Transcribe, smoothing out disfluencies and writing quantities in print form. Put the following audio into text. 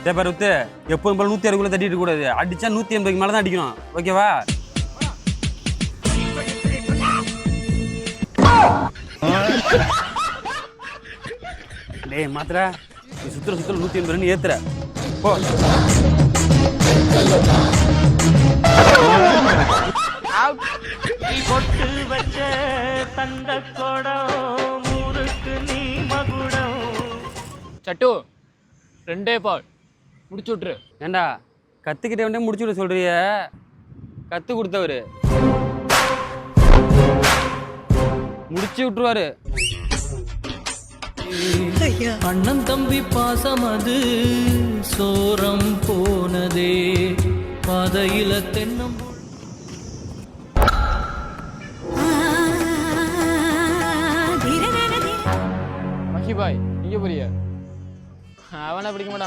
பேர் வித்து எப்போதும் போல 160 தட்டிட்டு கூடாது. அடிச்சா 180 மேல தான் அடிக்கணும். ஓகேவா? டேய் மாத்திர நீ சுத்துற 180 ஏத்துற போ. பொட்டு வச்ச தங்க கொடம் ஊருக்கு நீ மகுடம். சட்டு 2 பால் முடிச்சு விட்டுரு. ஏண்டா கத்துக்கிட்ட வேண்டிய முடிச்சு விட சொல்றிய? கத்து கொடுத்தவரு முடிச்சு விட்டுருவாரு. அண்ணன் தம்பி பாசம் அது சோரம் போனதே பாதையில தென்னம். மஹி பாய் நீங்க புரிய அவனை பிடிக்க மாட்டான்.